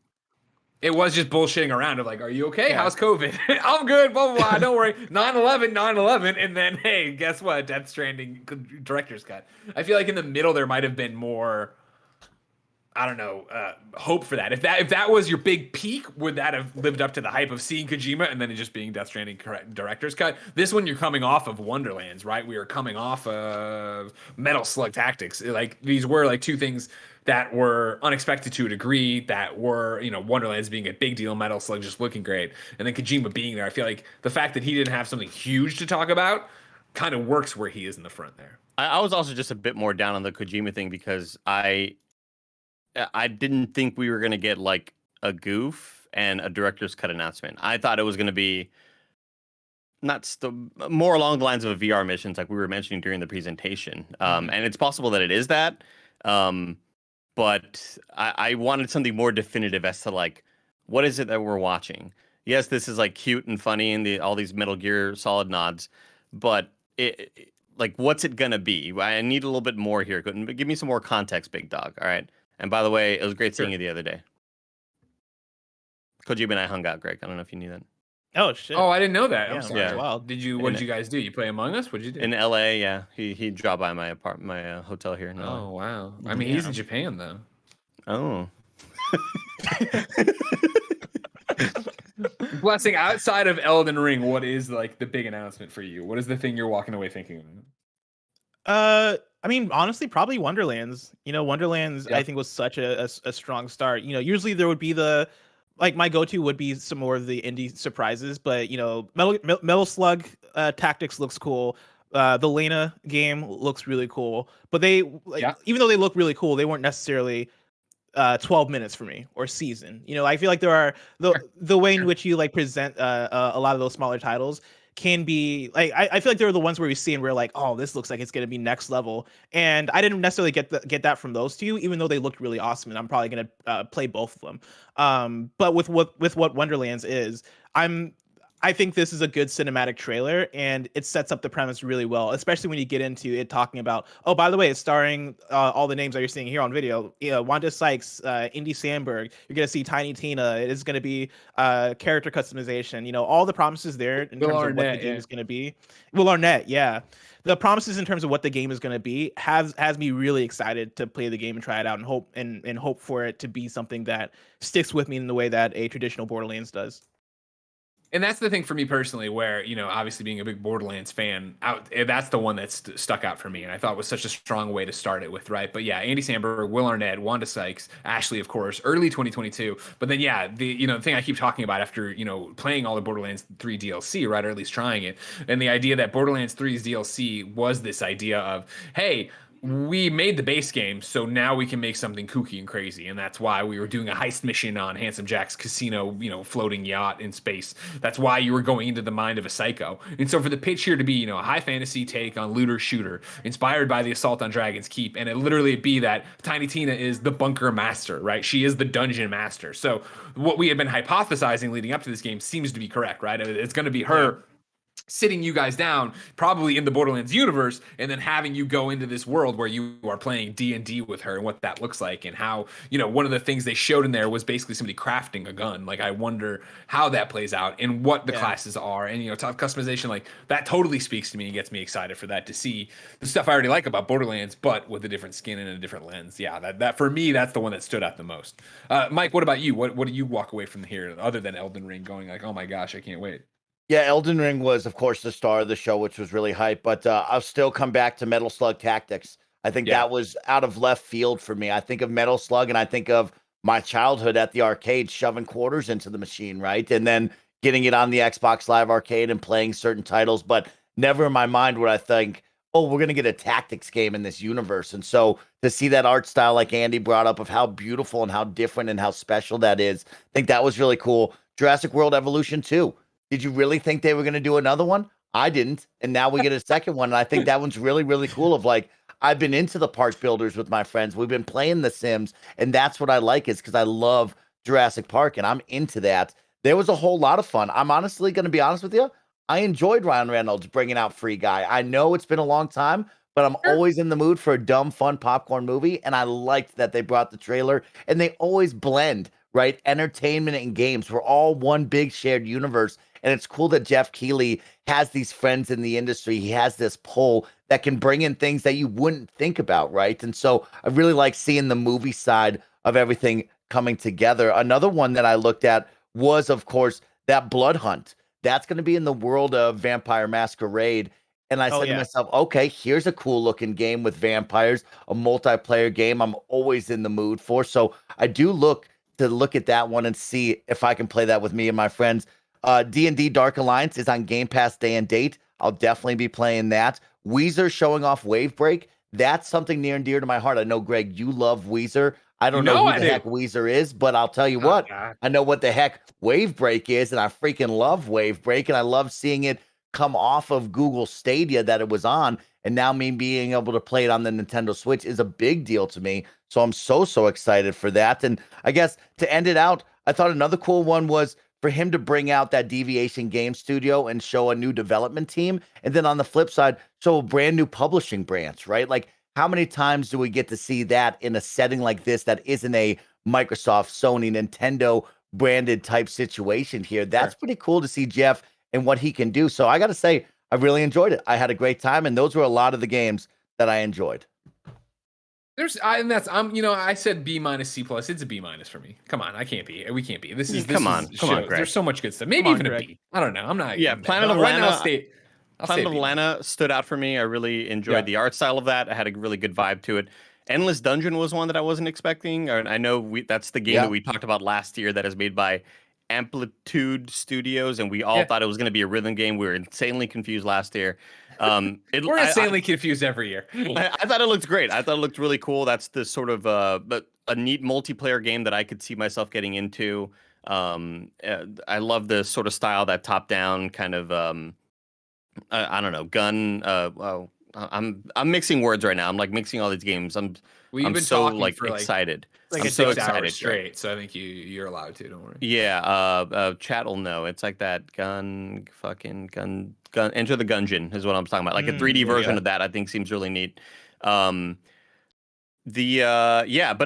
It was just bullshitting around of like, are you okay? How's COVID? I'm good, blah, blah, blah. Don't worry. 9/11. And then, hey, guess what? Death Stranding director's cut. I feel like in the middle, there might have been more, I don't know, hope for that. If that was your big peak, would that have lived up to the hype of seeing Kojima and then it just being Death Stranding director's cut? This one, you're coming off of Wonderlands, right? We were coming off of Metal Slug Tactics. Like, these were like two things that were unexpected to a degree, that were, Wonderlands being a big deal, Metal Slug just looking great, and then Kojima being there. I feel like the fact that he didn't have something huge to talk about kind of works where he is in the front there. I was also just a bit more down on the Kojima thing because I didn't think we were going to get like a goof and a director's cut announcement. I thought it was going to be more along the lines of a VR missions like we were mentioning during the presentation. And it's possible that it is that. But I wanted something more definitive as to like, what is it that we're watching? Yes, this is like cute and funny and all these Metal Gear Solid nods, but like, what's it gonna be? I need a little bit more here. Give me some more context, big dog. All right. And by the way, it was great seeing you the other day. Kojima and I hung out, Greg. I don't know if you knew that. Oh shit! Oh, I didn't know that. I'm Yeah, sorry. that's Yeah. wild. What did you guys do? You play Among Us? What did you do? In LA, yeah. He dropped by my hotel here in LA. Oh wow! I mean, he's in Japan though. Oh. Blessing, outside of Elden Ring, what is like the big announcement for you? What is the thing you're walking away thinking? I mean, honestly, probably Wonderlands. Wonderlands, Yeah. I think, was such a strong start. Usually there would be my go-to would be some more of the indie surprises, but Metal Slug Tactics looks cool. The Lena game looks really cool, but even though they look really cool, they weren't necessarily 12 minutes for me or season. I feel like there are the way in which you like present a lot of those smaller titles can be like, I feel like they're the ones where we see and we're like, oh, this looks like it's going to be next level. And I didn't necessarily get that from those two, even though they looked really awesome. And I'm probably going to play both of them. But with what Wonderlands is, I think this is a good cinematic trailer, and it sets up the premise really well, especially when you get into it talking about, oh, by the way, it's starring all the names that you're seeing here on video. Wanda Sykes, Indy Samberg. You're going to see Tiny Tina. It is going to be character customization. All the promises there in terms of what the game is going to be. Will Arnett, yeah. The promises in terms of what the game is going to be has me really excited to play the game and try it out and hope for it to be something that sticks with me in the way that a traditional Borderlands does. And that's the thing for me personally, where, obviously being a big Borderlands fan, that's the one that's stuck out for me. And I thought it was such a strong way to start it with, right? But yeah, Andy Samberg, Will Arnett, Wanda Sykes, Ashley, of course, early 2022. But then, yeah, the thing I keep talking about after, playing all the Borderlands 3 DLC, right? Or at least trying it. And the idea that Borderlands 3's DLC was this idea of, hey, we made the base game, so now we can make something kooky and crazy. And that's why we were doing a heist mission on Handsome Jack's casino, floating yacht in space. That's why you were going into the mind of a psycho. And so for the pitch here to be, a high fantasy take on looter shooter, inspired by the Assault on Dragon's Keep, and it literally be that Tiny Tina is the bunker master, right? She is the dungeon master. So what we had been hypothesizing leading up to this game seems to be correct, right? It's going to be her sitting you guys down probably in the Borderlands universe, and then having you go into this world where you are playing D&D with her, and what that looks like, and how, one of the things they showed in there was basically somebody crafting a gun. Like, I wonder how that plays out and what the classes are, and tough customization. Like, that totally speaks to me and gets me excited for that, to see the stuff I already like about Borderlands, but with a different skin and a different lens. Yeah, that for me, that's the one that stood out the most. Mike, what about you? What do you walk away from here other than Elden Ring going like, oh my gosh, I can't wait? Yeah, Elden Ring was, of course, the star of the show, which was really hype. But I'll still come back to Metal Slug Tactics. I think that was out of left field for me. I think of Metal Slug, and I think of my childhood at the arcade, shoving quarters into the machine, right? And then getting it on the Xbox Live Arcade and playing certain titles. But never in my mind would I think, oh, we're going to get a tactics game in this universe. And so to see that art style, like Andy brought up, of how beautiful and how different and how special that is, I think that was really cool. Jurassic World Evolution 2. Did you really think they were going to do another one? I didn't. And now we get a second one. And I think that one's really, really cool. Of like, I've been into the park builders with my friends. We've been playing The Sims. And that's what I like, is because I love Jurassic Park and I'm into that. There was a whole lot of fun. I'm honestly going to be honest with you. I enjoyed Ryan Reynolds bringing out Free Guy. I know it's been a long time, but I'm always in the mood for a dumb, fun popcorn movie. And I liked that they brought the trailer, and they always blend, right? Entertainment and games. We're all one big shared universe. And it's cool that Jeff Keighley has these friends in the industry. He has this pull that can bring in things that you wouldn't think about, right? And so I really like seeing the movie side of everything coming together. Another one that I looked at was, of course, that Blood Hunt. That's going to be in the world of Vampire Masquerade. And I said to myself, okay, here's a cool looking game with vampires, a multiplayer game I'm always in the mood for. So I do look at that one and see if I can play that with me and my friends. D&D Dark Alliance is on Game Pass day and date. I'll definitely be playing that. Weezer showing off Wavebreak. That's something near and dear to my heart. I know, Greg, you love Weezer. I don't know who the heck Weezer is, but I'll tell you what, I know what the heck Wavebreak is, and I freaking love Wavebreak, and I love seeing it come off of Google Stadia that it was on, and now me being able to play it on the Nintendo Switch is a big deal to me. So I'm so excited for that. And I guess to end it out, I thought another cool one was for him to bring out that Deviation Game Studio and show a new development team. And then on the flip side, show a brand new publishing branch, right? Like, how many times do we get to see that in a setting like this that isn't a Microsoft, Sony, Nintendo branded type situation here? That's pretty cool to see Jeff and what he can do. So I got to say, I really enjoyed it. I had a great time, and those were a lot of the games that I enjoyed. I said B minus C plus. It's a B minus for me. Come on, we can't be. Come on, Greg. There's so much good stuff. Maybe even a B. I don't know. I'm not. Yeah, Planet of Lana. Planet of Lana stood out for me. I really enjoyed the art style of that. I had a really good vibe to it. Endless Dungeon was one that I wasn't expecting. I know that's the game that we talked about last year that is made by Amplitude Studios, and we all thought it was going to be a rhythm game. We were insanely confused last year. We're insanely confused every year. I thought it looked great. I thought it looked really cool. That's the sort of a neat multiplayer game that I could see myself getting into. I love the sort of style, that top-down kind of I don't know, gun. I'm mixing words right now. I'm like mixing all these games. I'm so like excited. I'm so excited straight. So I think you're allowed to. Don't worry. Yeah. Chat will know. It's like that gun. Enter the Gungeon is what I'm talking about. Like a 3D version of that. I think seems really neat. But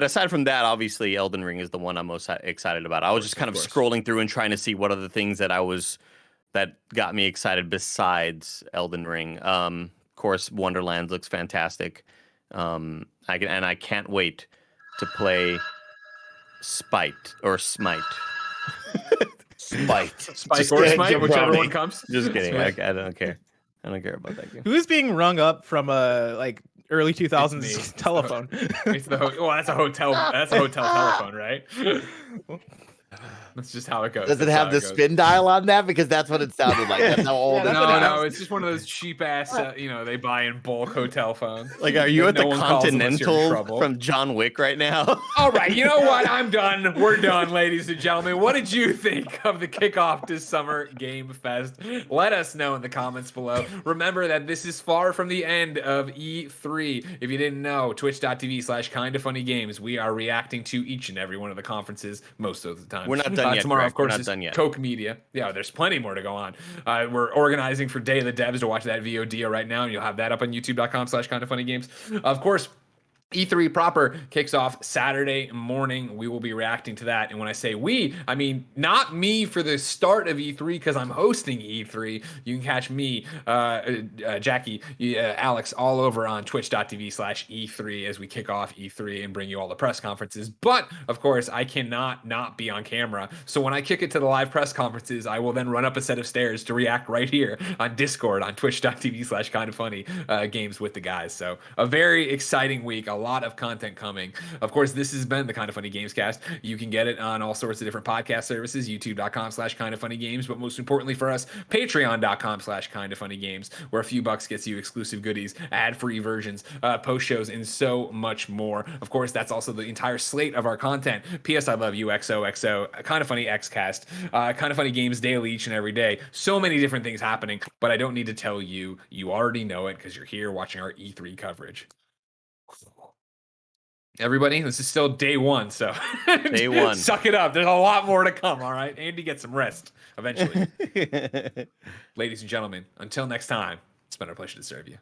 aside from that, obviously Elden Ring is the one I'm most excited about. I was just kind of scrolling through and trying to see what other things that got me excited besides Elden Ring. Of course, Wonderlands looks fantastic. I can't wait to play Smite. Spike or Smite, whichever one comes. Just kidding. I don't care. I don't care about that game. Who's being rung up from a early 2000s telephone? That's a hotel. That's a hotel telephone, right? That's just how it goes. Does it have the spin dial on that? Because that's what it sounded like. That's how old it is. No, it's just one of those cheap ass, they buy in bulk hotel phones. Like, are you at the Continental from John Wick right now? All right, you know what? I'm done. We're done, ladies and gentlemen. What did you think of the kickoff to Summer Game Fest? Let us know in the comments below. Remember that this is far from the end of E3. If you didn't know, twitch.tv/kindafunnygames. We are reacting to each and every one of the conferences most of the time. We're not done yet. Tomorrow, of course, not is done yet. Coke Media. Yeah, there's plenty more to go on. We're organizing for Day of the Devs to watch that VOD right now, and you'll have that up on youtube.com/kindafunnygames. Of course, E3 proper kicks off Saturday morning. We will be reacting to that. And when I say we, I mean not me for the start of E3 because I'm hosting E3. You can catch me, Jackie, Alex, all over on twitch.tv/E3 as we kick off E3 and bring you all the press conferences. But, of course, I cannot not be on camera. So when I kick it to the live press conferences, I will then run up a set of stairs to react right here on Discord on twitch.tv/kindafunny games with the guys. So a very exciting week. A lot of content coming. Of course, this has been the Kind of Funny Gamescast. You can get it on all sorts of different podcast services, youtube.com/kindoffunnygames, but most importantly for us, patreon.com/kindoffunnygames, where a few bucks gets you exclusive goodies, ad-free versions, post shows, and so much more. Of course, that's also the entire slate of our content. P.S. I love you, XOXO, Kind of Funny Xcast, Kind of Funny Games daily each and every day. So many different things happening, but I don't need to tell you. You already know it because you're here watching our E3 coverage. Everybody, this is still day one, so Day one. suck it up. There's a lot more to come, all right? Andy, get some rest eventually. Ladies and gentlemen, until next time, it's been our pleasure to serve you.